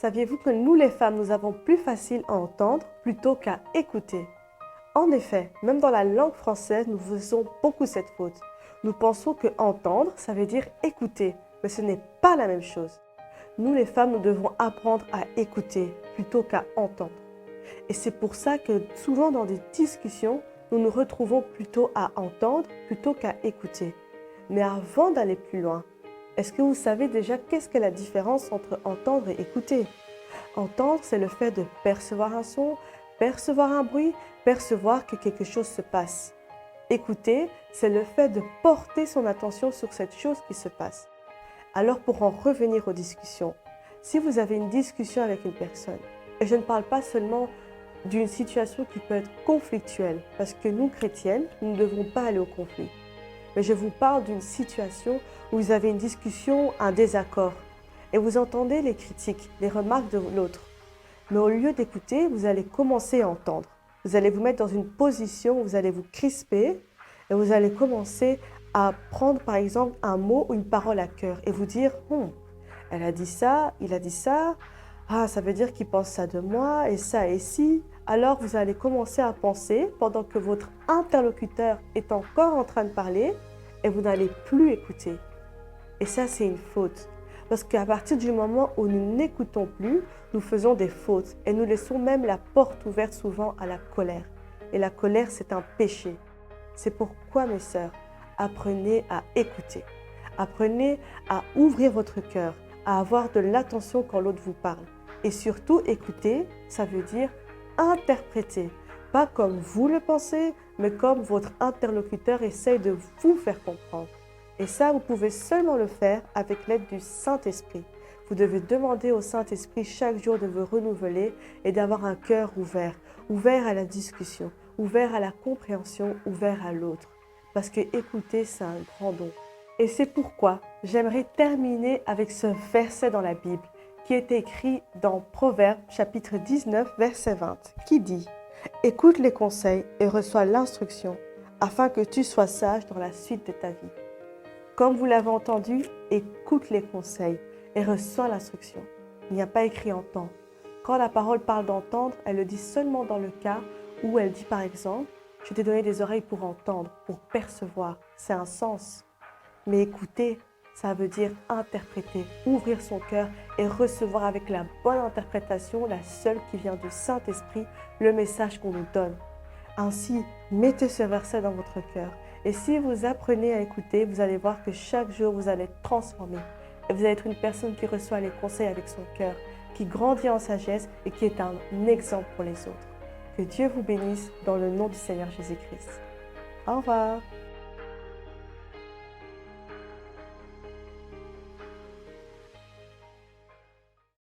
Saviez-vous que nous les femmes, nous avons plus facile à entendre plutôt qu'à écouter? En effet, même dans la langue française, nous faisons beaucoup cette faute. Nous pensons que entendre, ça veut dire écouter, mais ce n'est pas la même chose. Nous les femmes, nous devons apprendre à écouter plutôt qu'à entendre. Et c'est pour ça que souvent dans des discussions, nous nous retrouvons plutôt à entendre plutôt qu'à écouter. Mais avant d'aller plus loin, est-ce que vous savez déjà qu'est-ce qu'est la différence entre entendre et écouter? Entendre, c'est le fait de percevoir un son, percevoir un bruit, percevoir que quelque chose se passe. Écouter, c'est le fait de porter son attention sur cette chose qui se passe. Alors pour en revenir aux discussions, si vous avez une discussion avec une personne, et je ne parle pas seulement d'une situation qui peut être conflictuelle, parce que nous, chrétiennes, nous ne devons pas aller au conflit. Mais je vous parle d'une situation où vous avez une discussion, un désaccord, et vous entendez les critiques, les remarques de l'autre. Mais au lieu d'écouter, vous allez commencer à entendre. Vous allez vous mettre dans une position où vous allez vous crisper et vous allez commencer à prendre par exemple un mot ou une parole à cœur et vous dire « elle a dit ça, il a dit ça, ça veut dire qu'il pense ça de moi et ça et ci ». Alors vous allez commencer à penser pendant que votre interlocuteur est encore en train de parler et vous n'allez plus écouter. Et ça, c'est une faute. Parce qu'à partir du moment où nous n'écoutons plus, nous faisons des fautes et nous laissons même la porte ouverte souvent à la colère. Et la colère, c'est un péché. C'est pourquoi, mes sœurs, apprenez à écouter. Apprenez à ouvrir votre cœur, à avoir de l'attention quand l'autre vous parle. Et surtout, écouter, ça veut dire interpréter. Pas comme vous le pensez, mais comme votre interlocuteur essaye de vous faire comprendre. Et ça, vous pouvez seulement le faire avec l'aide du Saint-Esprit. Vous devez demander au Saint-Esprit chaque jour de vous renouveler et d'avoir un cœur ouvert, ouvert à la discussion, ouvert à la compréhension, ouvert à l'autre. Parce que écouter, c'est un grand don. Et c'est pourquoi j'aimerais terminer avec ce verset dans la Bible qui est écrit dans Proverbes chapitre 19, verset 20, qui dit « Écoute les conseils et reçois l'instruction, afin que tu sois sage dans la suite de ta vie. » Comme vous l'avez entendu, écoute les conseils et reçois l'instruction. Il n'y a pas écrit entend. Quand la parole parle d'entendre, elle le dit seulement dans le cas où elle dit par exemple « Je t'ai donné des oreilles pour entendre, pour percevoir ». C'est un sens. Mais écouter, ça veut dire interpréter, ouvrir son cœur et recevoir avec la bonne interprétation, la seule qui vient du Saint-Esprit, le message qu'on nous donne. Ainsi, mettez ce verset dans votre cœur. Et si vous apprenez à écouter, vous allez voir que chaque jour, vous allez être transformé. Et vous allez être une personne qui reçoit les conseils avec son cœur, qui grandit en sagesse et qui est un exemple pour les autres. Que Dieu vous bénisse dans le nom du Seigneur Jésus-Christ. Au revoir.